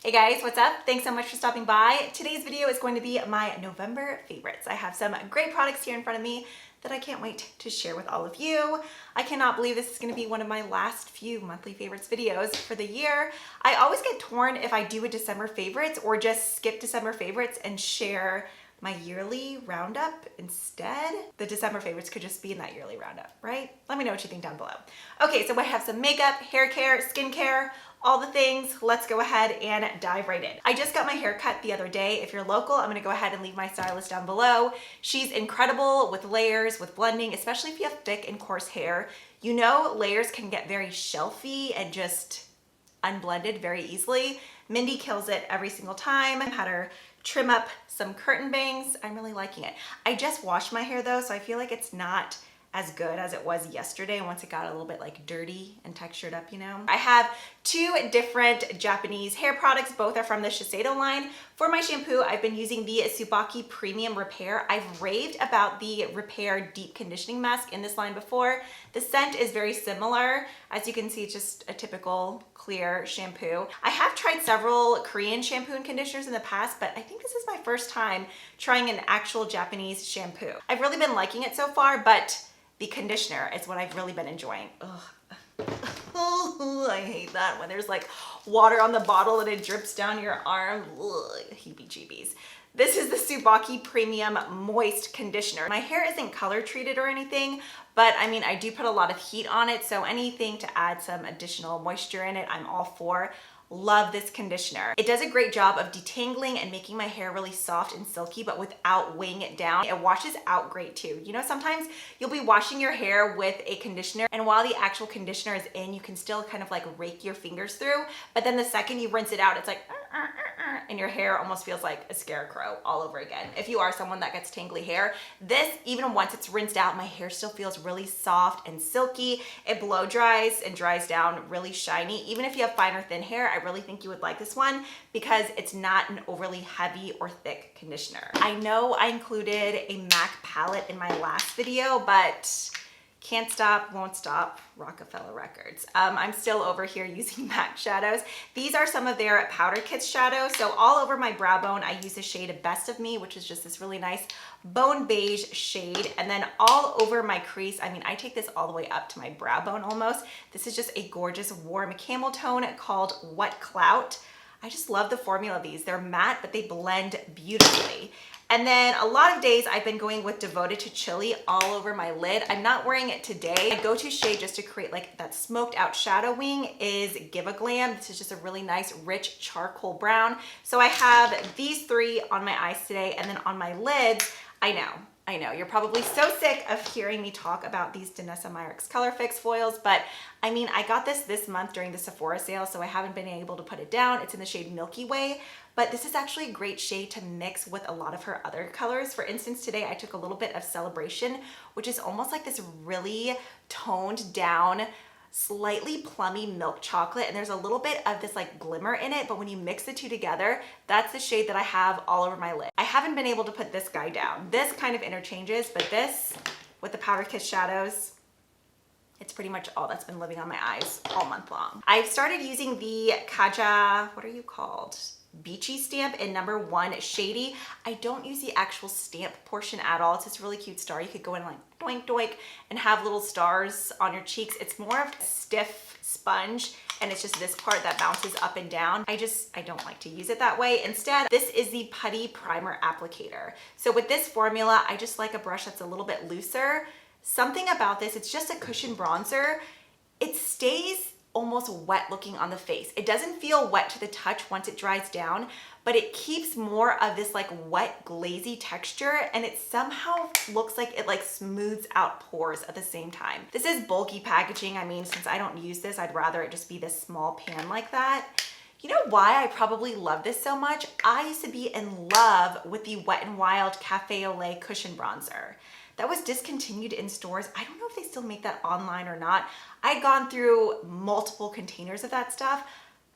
Hey guys, what's up? Thanks so much for stopping by. Today's video is going to be my November favorites. I have some great products here in front of me that I can't wait to share with all of you. I cannot believe this is going to be one of my last few monthly favorites videos for the year. I always get torn if I do a December favorites or just skip December favorites and share my yearly roundup instead. The December favorites could just be in that yearly roundup, right? Let me know what you think down below. Okay, so I have some makeup, hair care, skincare, all the things. Let's go ahead and dive right in. I just got my hair cut the other day. If you're local, I'm gonna go ahead and leave my stylist down below. She's incredible with layers, with blending, especially if you have thick and coarse hair. You know, layers can get very shelfy and just unblended very easily. Mindy kills it every single time. I had her trim up some curtain bangs. I'm really liking it. I just washed my hair though, so I feel like it's not as good as it was yesterday once it got a little bit like dirty and textured up, you know. I have two different Japanese hair products. Both are from the Shiseido line. For my shampoo, I've been using the Tsubaki Premium Repair. I've raved about the Repair Deep Conditioning Mask in this line before. The scent is very similar. As you can see, it's just a typical clear shampoo. I have tried several Korean shampoo and conditioners in the past, but I think this is my first time trying an actual Japanese shampoo. I've really been liking it so far, but the conditioner is what I've really been enjoying. Ugh. Oh, I hate that when there's like water on the bottle and it drips down your arm. Ugh, heebie-jeebies. This is the Tsubaki Premium Moist Conditioner. My hair isn't color treated or anything, but I mean, I do put a lot of heat on it, so anything to add some additional moisture in it, I'm all for. Love this conditioner. It does a great job of detangling and making my hair really soft and silky, but without weighing it down. It washes out great too. You know, sometimes you'll be washing your hair with a conditioner, and while the actual conditioner is in, you can still kind of like rake your fingers through, but then the second you rinse it out, it's like, and your hair almost feels like a scarecrow all over again. If you are someone that gets tangly hair, this, even once it's rinsed out, my hair still feels really soft and silky. It blow dries and dries down really shiny. Even if you have fine or thin hair, I really think you would like this one because it's not an overly heavy or thick conditioner. I know I included a MAC palette in my last video, but can't stop, won't stop, Rockefeller Records. I'm still over here using MAC shadows. These are some of their powder kits shadows. So all over my brow bone, I use the shade Best of Me, which is just this really nice bone beige shade. And then all over my crease, I mean, I take this all the way up to my brow bone almost. This is just a gorgeous warm camel tone called What Clout. I just love the formula of these. They're matte, but they blend beautifully. And then a lot of days I've been going with Devoted to Chili all over my lid. I'm not wearing it today. My go-to shade just to create like that smoked out shadow wing is Give a Glam. This is just a really nice rich charcoal brown. So I have these three on my eyes today, and then on my lids, I know, you're probably so sick of hearing me talk about these Danessa Myricks Color Fix foils, but I mean, I got this month during the Sephora sale, so I haven't been able to put it down. It's in the shade Milky Way, but this is actually a great shade to mix with a lot of her other colors. For instance, today I took a little bit of Celebration, which is almost like this really toned down, slightly plummy milk chocolate, and there's a little bit of this like glimmer in it, but when you mix the two together, that's the shade that I have all over my lid. I haven't been able to put this guy down. This kind of interchanges, but this with the Powder Kiss shadows, it's pretty much all that's been living on my eyes all month long. I've started using the Kaja, what are you called? Beachy stamp in #1 Shady. I don't use the actual stamp portion at all. It's this really cute star. You could go in like doink doink and have little stars on your cheeks. It's more of a stiff sponge, and it's just this part that bounces up and down. I don't like to use it that way. Instead, this is the Putty Primer Applicator. So with this formula, I just like a brush that's a little bit looser. Something about this, it's just a cushion bronzer. It stays almost wet looking on the face. It doesn't feel wet to the touch once it dries down, but it keeps more of this like wet glazy texture, and it somehow looks like it like smooths out pores at the same time. This is bulky packaging. I mean, since I don't use this, I'd rather it just be this small pan like that. You know why I probably love this so much? I used to be in love with the Wet n Wild Cafe au Lait Cushion Bronzer. That was discontinued in stores. I don't know if they still make that online or not. I'd gone through multiple containers of that stuff,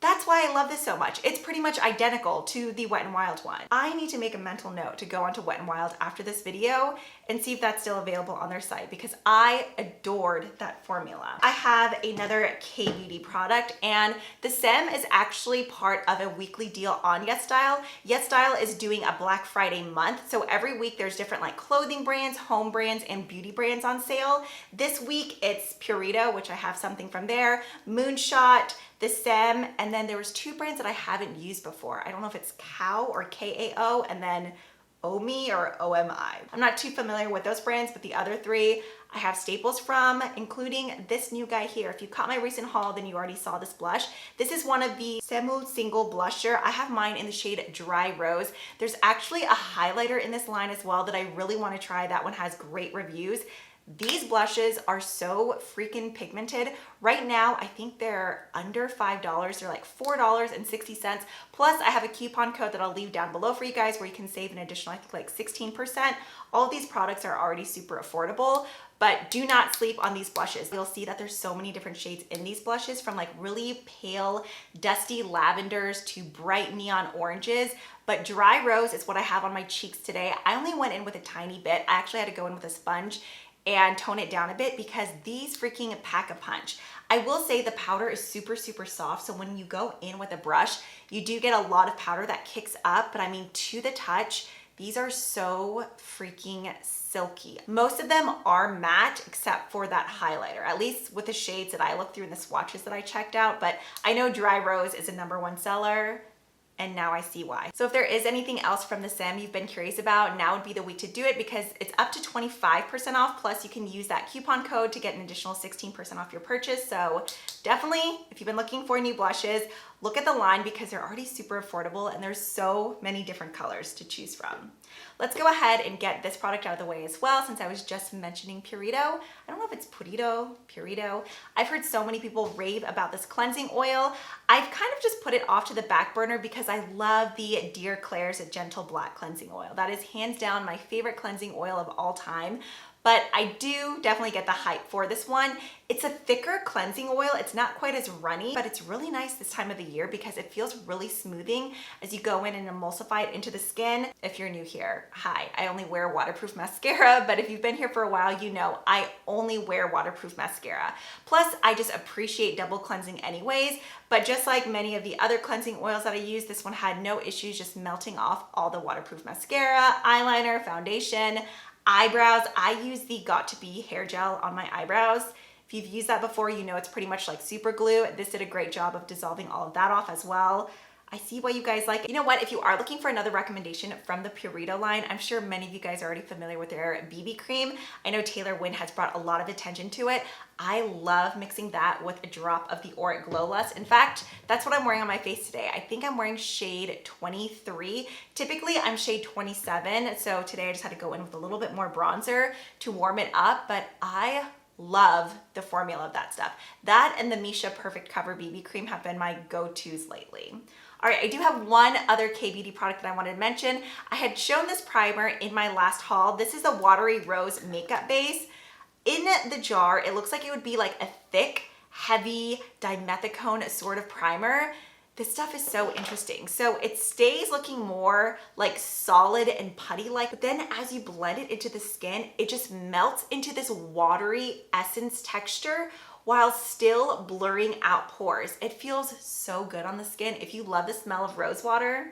That's why I love this so much. It's pretty much identical to the Wet n Wild one. I need to make a mental note to go onto Wet n Wild after this video and see if that's still available on their site because I adored that formula. I have another K-Beauty product and the Saem is actually part of a weekly deal on YesStyle. YesStyle is doing a Black Friday month, so every week there's different like clothing brands, home brands, and beauty brands on sale. This week it's Purito, which I have something from there, Moonshot, the Saem, and then there was two brands that I haven't used before. I don't know if it's Kao or K-A-O, and then Omi or O-M-I. I'm not too familiar with those brands, but the other three I have staples from, including this new guy here. If you caught my recent haul, then you already saw this blush. This is one of the Semu Single Blusher. I have mine in the shade Dry Rose. There's actually a highlighter in this line as well that I really want to try. That one has great reviews. These blushes are so freaking pigmented. Right now, I think they're under $5. They're like $4.60. Plus, I have a coupon code that I'll leave down below for you guys where you can save an additional, I think like 16%. All of these products are already super affordable, but do not sleep on these blushes. You'll see that there's so many different shades in these blushes, from like really pale, dusty lavenders to bright neon oranges. But Dry Rose is what I have on my cheeks today. I only went in with a tiny bit. I actually had to go in with a sponge and tone it down a bit because these freaking pack a punch. I will say the powder is super, super soft. So when you go in with a brush, you do get a lot of powder that kicks up, but I mean, to the touch, these are so freaking silky. Most of them are matte except for that highlighter, at least with the shades that I looked through in the swatches that I checked out, but I know Dry Rose is a #1 seller. And now I see why. So if there is anything else from the Saem you've been curious about, now would be the week to do it because it's up to 25% off. Plus you can use that coupon code to get an additional 16% off your purchase. So definitely, if you've been looking for new blushes, look at the line because they're already super affordable and there's so many different colors to choose from. Let's go ahead and get this product out of the way as well, since I was just mentioning Purito. I don't know if it's Purito. I've heard so many people rave about this cleansing oil. I've kind of just put it off to the back burner because I love the Dear Claire's Gentle Black Cleansing Oil. That is hands down my favorite cleansing oil of all time. But I do definitely get the hype for this one. It's a thicker cleansing oil. It's not quite as runny, but it's really nice this time of the year because it feels really smoothing as you go in and emulsify it into the skin. If you're new here, hi, I only wear waterproof mascara, but if you've been here for a while, you know I only wear waterproof mascara. Plus, I just appreciate double cleansing anyways, but just like many of the other cleansing oils that I use, this one had no issues just melting off all the waterproof mascara, eyeliner, foundation, eyebrows. I use the Got To Be hair gel on my eyebrows. If you've used that before, you know it's pretty much like super glue. This did a great job of dissolving all of that off as well. I see why you guys like it. You know what? If you are looking for another recommendation from the Purito line, I'm sure many of you guys are already familiar with their BB cream. I know Taylor Wynn has brought a lot of attention to it. I love mixing that with a drop of the Auric Glow Lust. In fact, that's what I'm wearing on my face today. I think I'm wearing shade 23. Typically, I'm shade 27. So today I just had to go in with a little bit more bronzer to warm it up, but I love the formula of that stuff. That and the Misha Perfect Cover BB cream have been my go-tos lately. All right, I do have one other K-Beauty product that I wanted to mention. I had shown this primer in my last haul. This is a Watery Rose makeup base. In the jar, it looks like it would be like a thick, heavy dimethicone sort of primer. This stuff is so interesting. So it stays looking more like solid and putty-like, but then as you blend it into the skin, it just melts into this watery essence texture while still blurring out pores. It feels so good on the skin. If you love the smell of rose water,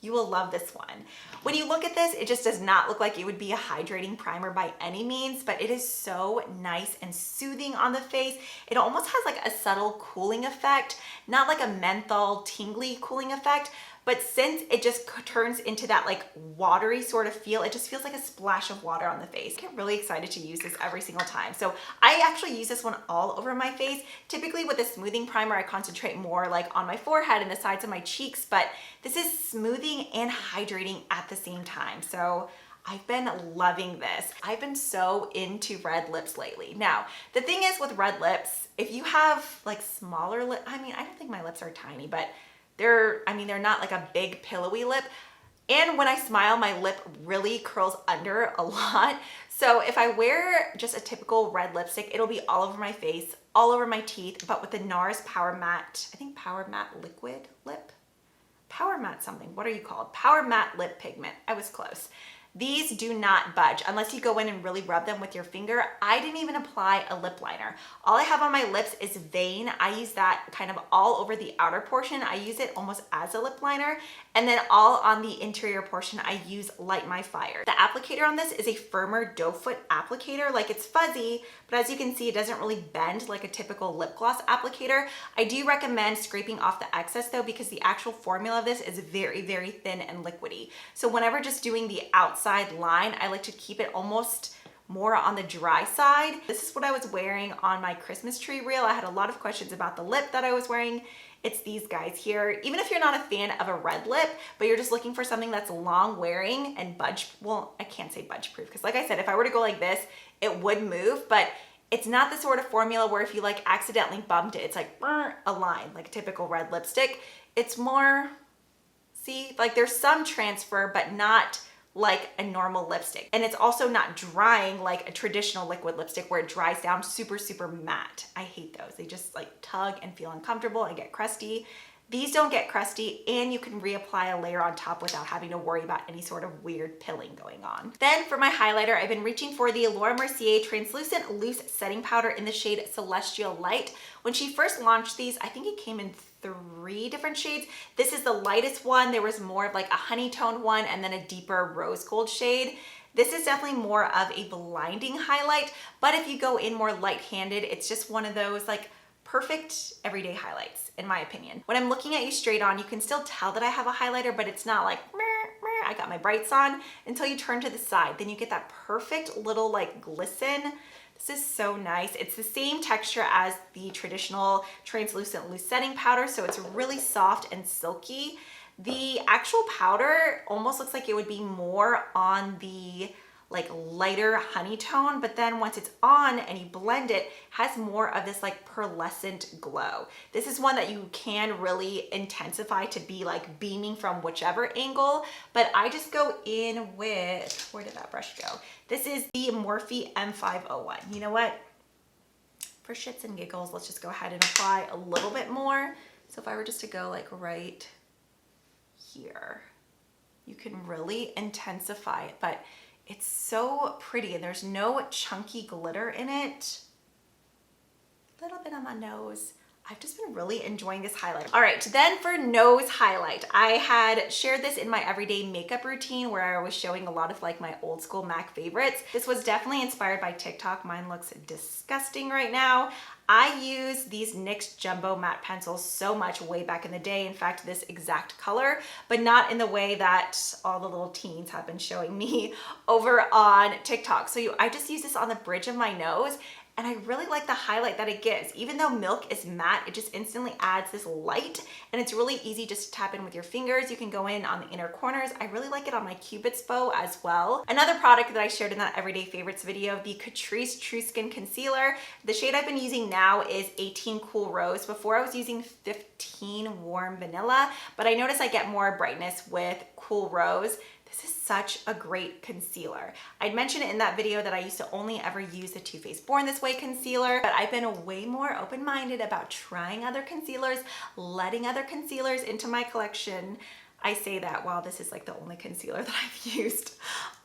you will love this one. When you look at this, it just does not look like it would be a hydrating primer by any means, but it is so nice and soothing on the face. It almost has like a subtle cooling effect, not like a menthol tingly cooling effect, but since it just turns into that like watery sort of feel, it just feels like a splash of water on the face. I get really excited to use this every single time. So I actually use this one all over my face. Typically with a smoothing primer, I concentrate more like on my forehead and the sides of my cheeks, but this is smoothing and hydrating at the same time. So I've been loving this. I've been so into red lips lately. Now, the thing is with red lips, if you have like smaller lips, I mean, I don't think my lips are tiny, but they're not like a big pillowy lip. And when I smile, my lip really curls under a lot. So if I wear just a typical red lipstick, it'll be all over my face, all over my teeth, but with the NARS Powermatte, I think Powermatte Liquid Lip? Powermatte something, what are you called? Powermatte Lip Pigment, I was close. These do not budge unless you go in and really rub them with your finger. I didn't even apply a lip liner. All I have on my lips is vein. I use that kind of all over the outer portion. I use it almost as a lip liner. And then all on the interior portion, I use Light My Fire. The applicator on this is a firmer doe foot applicator. Like, it's fuzzy, but as you can see, it doesn't really bend like a typical lip gloss applicator. I do recommend scraping off the excess though, because the actual formula of this is very, very thin and liquidy. So whenever just doing the outside line, I like to keep it almost more on the dry side. This is what I was wearing on my Christmas tree reel. I had a lot of questions about the lip that I was wearing. It's these guys here. Even if you're not a fan of a red lip, but you're just looking for something that's long wearing and budge, well, I can't say budge proof, because like I said, if I were to go like this, it would move, but it's not the sort of formula where if you like accidentally bumped it, it's like a line, like a typical red lipstick. It's more, see, like there's some transfer, but not like a normal lipstick. And it's also not drying like a traditional liquid lipstick where it dries down super, super matte. I hate those. They just like tug and feel uncomfortable and get crusty. These don't get crusty, and you can reapply a layer on top without having to worry about any sort of weird pilling going on. Then for my highlighter, I've been reaching for the Laura Mercier Translucent Loose Setting Powder in the shade Celestial Light. When she first launched these, I think it came in 3 different shades. This is the lightest one. There was more of like a honey toned one and then a deeper rose gold shade. This is definitely more of a blinding highlight, but if you go in more light-handed, it's just one of those like perfect everyday highlights, in my opinion. When I'm looking at you straight on, you can still tell that I have a highlighter, but it's not like, I got my brights on, until you turn to the side. Then you get that perfect little like glisten. This is so nice. It's the same texture as the traditional translucent loose setting powder, so it's really soft and silky. The actual powder almost looks like it would be more on the like lighter honey tone, but then once it's on and you blend it, has more of this like pearlescent glow. This is one that you can really intensify to be like beaming from whichever angle, but I just go in with, where did that brush go? This is the Morphe M501. You know what? For shits and giggles, let's just go ahead and apply a little bit more. So if I were just to go like right here, you can really intensify it, but it's so pretty and there's no chunky glitter in it. A little bit on my nose. I've just been really enjoying this highlight. All right, then for nose highlight, I had shared this in my everyday makeup routine where I was showing a lot of like my old school MAC favorites. This was definitely inspired by TikTok. Mine looks disgusting right now. I use these NYX Jumbo Matte Pencils so much way back in the day. In fact, this exact color, but not in the way that all the little teens have been showing me over on TikTok. So I just use this on the bridge of my nose, and I really like the highlight that it gives. Even though Milk is matte, it just instantly adds this light, and it's really easy just to tap in with your fingers. You can go in on the inner corners. I really like it on my Cupid's bow as well. Another product that I shared in that everyday favorites video, the Catrice True Skin Concealer. The shade I've been using now is 18 Cool Rose. Before I was using 15 Warm Vanilla, but I notice I get more brightness with Cool Rose. This is such a great concealer. I'd mentioned in that video that I used to only ever use the Too Faced Born This Way concealer, but I've been way more open-minded about trying other concealers, letting other concealers into my collection. I say that while this is like the only concealer that I've used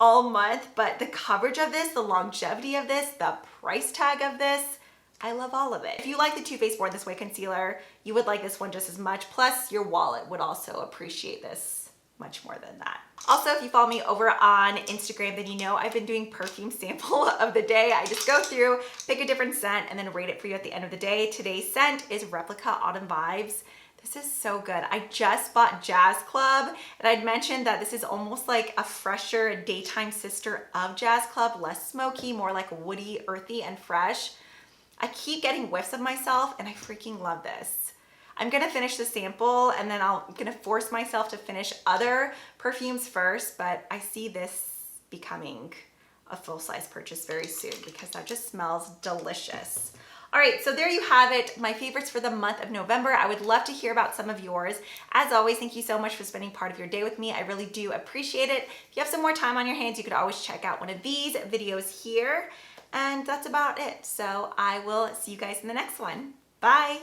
all month, but the coverage of this, the longevity of this, the price tag of this, I love all of it. If you like the Too Faced Born This Way concealer, you would like this one just as much, plus your wallet would also appreciate this much more than that. Also, if you follow me over on Instagram, then you know I've been doing perfume sample of the day. I just go through, pick a different scent, and then rate it for you at the end of the day. Today's scent is Replica Autumn Vibes. This is so good. I just bought Jazz Club, and I'd mentioned that this is almost like a fresher daytime sister of Jazz Club, less smoky, more like woody, earthy, and fresh. I keep getting whiffs of myself, and I freaking love this. I'm gonna finish the sample and then I'm gonna force myself to finish other perfumes first, but I see this becoming a full-size purchase very soon because that just smells delicious. All right, so there you have it, my favorites for the month of November. I would love to hear about some of yours. As always, thank you so much for spending part of your day with me. I really do appreciate it. If you have some more time on your hands, you could always check out one of these videos here. And that's about it. So I will see you guys in the next one. Bye.